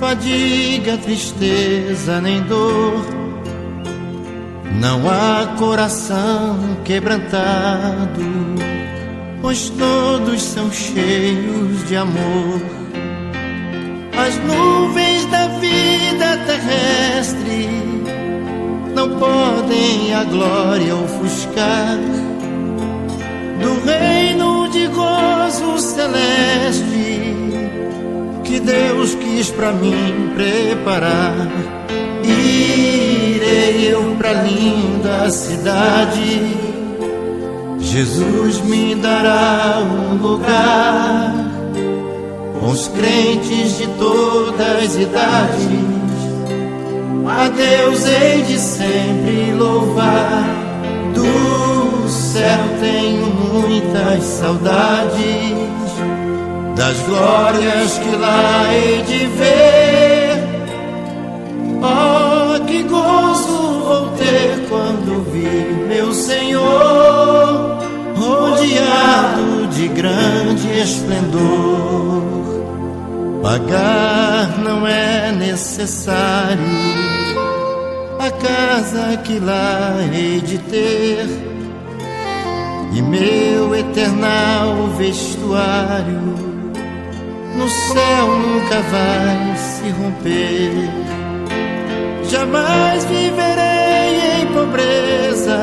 fadiga, tristeza nem dor, não há coração quebrantado, pois todos são cheios de amor. As nuvens da vida terrestre não podem a glória ofuscar do reino de gozo celeste que Deus quis pra mim preparar. Irei eu pra linda cidade, Jesus me dará um lugar, com os crentes de todas as idades, a Deus hei de sempre louvar. Do céu tenho muitas saudades, das glórias que lá hei de ver. Oh, que gozo vou ter quando vi meu Senhor rodeado de grande esplendor. Pagar não é necessário a casa que lá hei de ter, e meu eternal vestuário no céu nunca vai se romper. Jamais viverei em pobreza,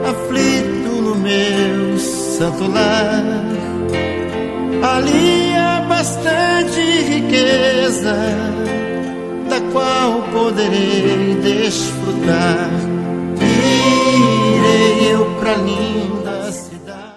aflito no meu santo lar. Ali há bastante riqueza, da qual poderei desfrutar.